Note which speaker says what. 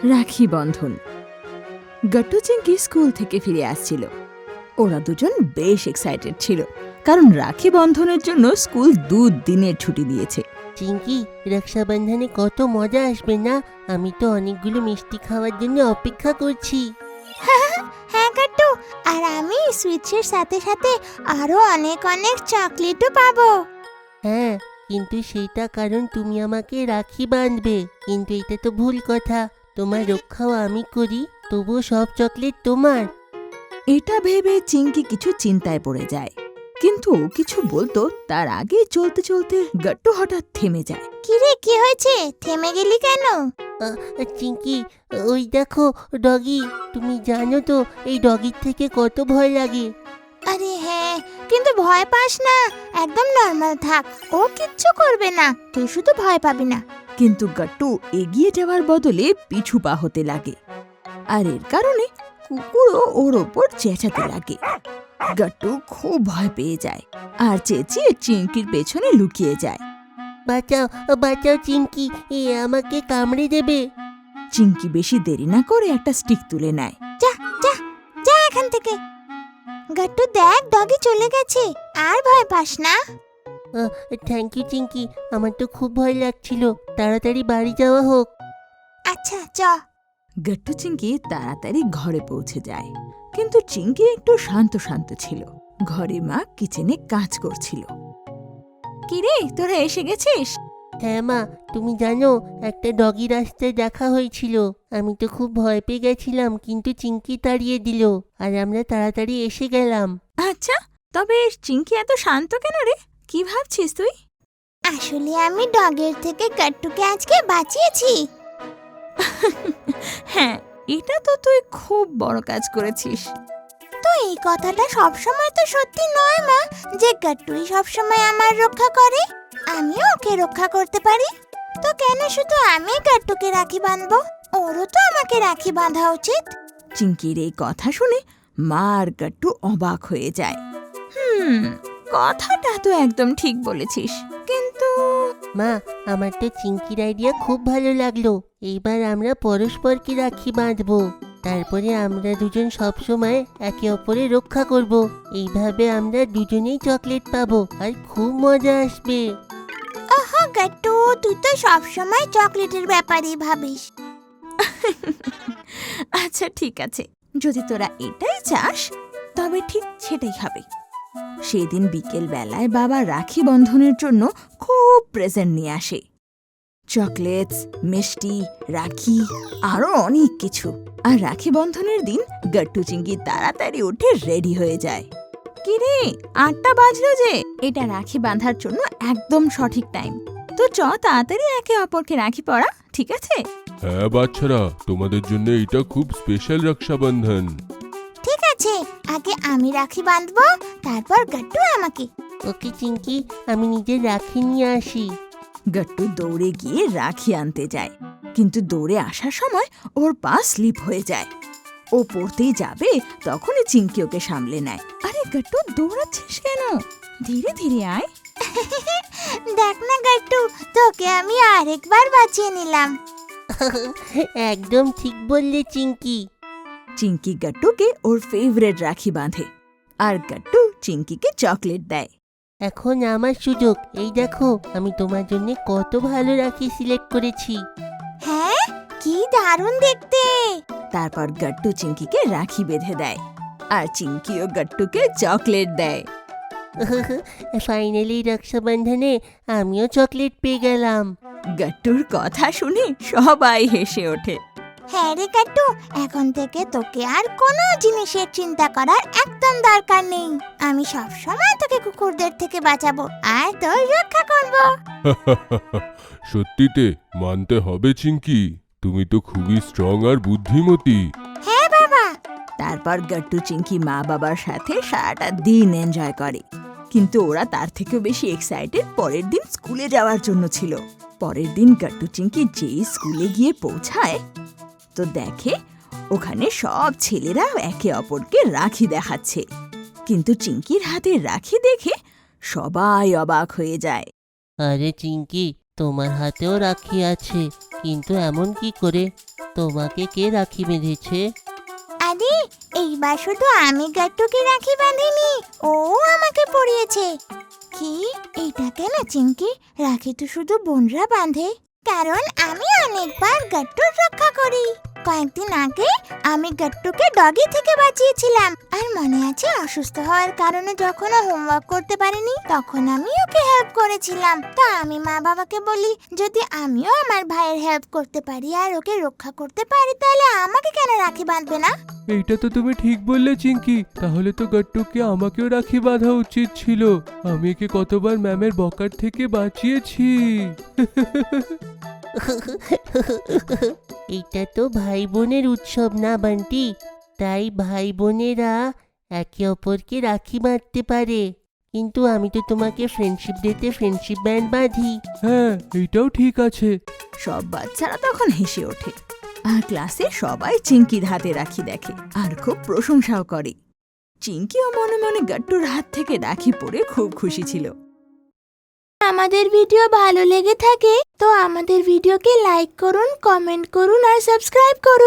Speaker 1: Rakhi Bandhan. গট্টু Chinki school থেকে ফিরে আসছিল। ওরা দুজন বেশ এক্সাইটেড ছিল, কারণ রাখি বন্ধনের জন্য স্কুল 2 দিনের ছুটি দিয়েছে।
Speaker 2: চিঙ্কি, রক্ষাবন্ধনে কত মজা আসবে না? আমি তো অনেকগুলো মিষ্টি খাওয়ার জন্য অপেক্ষা করছি।
Speaker 3: হ্যাঁ গট্টু, আর আমি সুইটসের সাথে সাথে আরো অনেক অনেক চকলেটও পাবো।
Speaker 2: হ্যাঁ, কিন্তু সেইটা কারণ তুমি আমাকে রাখি বাঁধবে। কিন্তু এটা তো ভুল কথা, তোমার রক্ষাও আমি করি, তবুও সব চকলেট তোমার।
Speaker 1: এটা ভেবে চিংকি কিছু চিন্তায় পড়ে যায়, কিন্তু ও কিছু বলতো তার আগে চলতে চলতে গট্টু হঠাৎ থেমে যায়।
Speaker 3: কিরে, কি হয়েছে? থেমে গেলি কেন?
Speaker 2: চিঙ্কি, ওই দেখো ডগি। তুমি জানো তো এই ডগির থেকে কত ভয় লাগে।
Speaker 3: আরে হ্যাঁ, কিন্তু ভয় পাস না, একদম নর্মাল থাক, ও কিচ্ছু করবে না, তুই শুধু ভয় পাবি না।
Speaker 1: কিন্তু গট্টু এগিয়ে যাওয়ার বদলে পিছু পা হতে লাগে, আর এর কারণে কুকুরও ওর ওপর চেঁচাতে লাগে। গট্টু খুব ভয় পেয়ে যায় আর চেঁচিয়ে চিংকির পেছনে লুকিয়ে যায়।
Speaker 2: বাঁচাও, বাঁচাও চিঙ্কি, এ আমাকে কামড়ে দেবে।
Speaker 1: চিংকি বেশি দেরি না করে একটা স্টিক তুলে নেয়।
Speaker 3: যা যা যা এখান থেকে। গট্টু দেখ, ডগি চলে গেছে, আর ভয় পাস না।
Speaker 2: থ্যাংক ইউ চিঙ্কি, আমার তো খুব ভয় লাগছিল। তাড়াতাড়ি বাড়ি যাওয়া হোক।
Speaker 3: আচ্ছা চ।
Speaker 1: গট্টু চিংকি তাড়াতাড়ি ঘরে পৌঁছে যায়, কিন্তু চিংকি একটু শান্ত শান্ত ছিল। ঘরে মা কিচেনে কাজ করছিল। কিরে, তোরা এসে গেছিস?
Speaker 2: হ্যাঁ মা, তুমি জানো একটা ডগি রাস্তায় দেখা হয়েছিল। আমি তো খুব ভয় পেয়ে গেছিলাম, কিন্তু চিঙ্কি তাড়িয়ে দিল, আর আমরা তাড়াতাড়ি এসে গেলাম।
Speaker 1: আচ্ছা, তবে চিংকি এত শান্ত কেন রে? কি ভাবছিস তুই?
Speaker 3: আসলে আমি ডগের থেকে গট্টুকে আজকে বাঁচিয়েছি।
Speaker 1: হ্যাঁ, এটা তো তুই খুব বড় কাজ করেছিস।
Speaker 3: তো এই কথাটা সবসময় তো সত্যি নয় মা, যে গট্টুই সবসময় আমার রক্ষা করে। আমিও ওকে রক্ষা করতে পারি। তো কেন শুধু আমি গট্টুকে রাখি বাঁধবো? ওরও তো আমাকে রাখি বাঁধা উচিত।
Speaker 1: চিংকির এই কথা শুনে মা আর গট্টু অবাক হয়ে যায়। কথাটা তো একদম ঠিক বলেছিস, কিন্তু
Speaker 2: মা, আমার তো চিঙ্কির আইডিয়া খুব ভালো লাগলো। এইবার আমরা পরস্পরকে রাখি বাঁধবো, তারপরে আমরা দুজন সবসময় একে অপরের রক্ষা করব। এইভাবে আমরা দুজনেই চকলেট পাবো আর খুব মজা আসবে।
Speaker 3: ওহো গট্টু, তুই তো সবসময় চকলেটের ব্যাপারেই ভাবিস।
Speaker 1: আচ্ছা ঠিক আছে, যদি তোরা এটাই চাস তবে ঠিক সেটাই হবে। সেদিন বিকেল বেলায় বাবা রাখি বন্ধনের জন্য খুব প্রেজেন্ট নিয়ে আসে। চকলেটস, মিষ্টি, রাখি, আরো অনেক কিছু। আর রাখি বন্ধনের দিন গট্টু চিংকি তাড়াতাড়ি উঠে রেডি হয়ে যায়। কিরে, 8টা বাজলো যে, এটা রাখি বাঁধার জন্য একদম সঠিক টাইম। তো চ তাড়াতাড়ি একে অপরকে রাখি পরা, ঠিক আছে?
Speaker 4: হ্যাঁ বাচ্চারা, তোমাদের জন্য এটা খুব স্পেশাল রক্ষাবন্ধন।
Speaker 3: ঠিক আছে, আগে আমি রাখি বাঁধবো, তারপর গট্টু আমাকে।
Speaker 2: ওকে চিঙ্কি, আমি নিজে রাখি নিয়ে আসি।
Speaker 1: গট্টু দৌড়ে গিয়ে রাখি আনতে যায়, কিন্তু দৌড়ে আসার সময় ওর পা স্লিপ হয়ে যায়। ও পড়তেই যাবে, তখনই চিংকি ওকে সামলে নেয়। আরে গট্টু, দৌড়াচ্ছিস কেন? ধীরে ধীরে আয়।
Speaker 3: দেখ না গট্টু, তোকে আমি আরেকবার বাঁচিয়ে নিলাম।
Speaker 2: একদম ঠিক বললে চিঙ্কি।
Speaker 1: চিংকি গট্টুকে ওর ফেভারিট রাখি বাঁধে, আর গট্টু চিংকিকে চকলেট দেয়।
Speaker 2: এখন আমার সুযোগ। এই দেখো, আমি তোমার জন্য কত ভালো রাখি সিলেক্ট করেছি।
Speaker 3: হ্যাঁ, কি দারুণ দেখতে।
Speaker 1: তারপর গট্টু চিংকিকে রাখি বেঁধে দেয়, আর চিংকিও গট্টুকে চকলেট দেয়।
Speaker 2: ফাইনালি রক্ষাবন্ধনে আমিও চকলেট পেয়ে গেলাম।
Speaker 1: গট্টুর কথা শুনে সবাই হেসে ওঠে।
Speaker 3: হ্যাঁ রে গট্টু, এখন থেকে তোকে আর কোনো জিনিসের চিন্তা করার একদম দরকার নেই। আমি সব সময় তোকে কুকুরদের থেকে বাঁচাবো আর তোর রক্ষা করব।
Speaker 4: সত্যিতে মানতে হবে চিঙ্কি, তুমি তো খুবই স্ট্রং আর বুদ্ধিমতী।
Speaker 3: হ্যাঁ বাবা।
Speaker 1: তারপর গট্টু চিংকি মা বাবার সাথে সারাটা দিন এনজয় করে, কিন্তু ওরা তার থেকেও বেশি এক্সাইটেড পরের দিন স্কুলে যাওয়ার জন্য ছিল। পরের দিন গট্টু চিংকি যেই স্কুলে গিয়ে পৌঁছায়, তো দেখে ওখানে সব ছেলেরা একে অপরকে রাখি দেখাচ্ছে। কিন্তু চিংকির হাতে রাখি দেখে সবাই অবাক হয়ে যায়।
Speaker 2: আরে চিঙ্কি, তোমার হাতেও রাখি আছে, কিন্তু এমন কি করে? তোমাকে কে রাখি বেঁধেছে?
Speaker 3: আরে এইবার শুধু আমি গাট্টুকে রাখি বাঁধিনি, ও আমাকে পরিয়েছে। কি, এইটা কেন চিঙ্কি? রাখি তো শুধু বোনরা বাঁধে। কারণ আমি অনেকবার গাট্টুর রক্ষা করি। কয়েকদিন আগে আমি গাট্টুকে ডগি থেকে বাঁচিয়েছিলাম। আর মনে আছে, অসুস্থ হওয়ার কারণে যখন ও হোমওয়ার্ক করতে পারেনি, তখন আমি ওকে হেল্প করেছিলাম। তা আমি মা বাবাকে বলি, যদি আমিও আমার ভাইয়ের হেল্প করতে পারি আর ওকে রক্ষা করতে পারি, তাহলে আমাকে কেন রাখি বাঁধবে না?
Speaker 4: এইটা তো তুমি ঠিক বললে চিঙ্কি। তাহলে তো গাট্টুকে আমাকেও রাখি বাঁধা উচিত ছিল। আমি একে কতবার ম্যামের বকার থেকে বাঁচিয়েছি।
Speaker 2: এটা তো ভাই বোনের উৎসব না বান্টি, তাই ভাই বোনেরা একে অপরকে রাখি বাঁধতে পারে। কিন্তু আমি তো তোমাকে ফ্রেন্ডশিপ ডেতে ফ্রেন্ডশিপ ব্যান্ড বাঁধি।
Speaker 4: হ্যাঁ, এইটাও ঠিক আছে।
Speaker 1: সব বাচ্চারা তখন হেসে ওঠে, আর ক্লাসে সবাই চিঙ্কির হাতে রাখি দেখে আর খুব প্রশংসাও করে। চিঙ্কিও মনে মনে গাট্টুর হাত থেকে রাখি পরে খুব খুশি ছিল।
Speaker 3: আমাদের ভিডিও ভালো লেগে থাকে তো আমাদের ভিডিওকে লাইক করুন, কমেন্ট করুন আর সাবস্ক্রাইব করুন।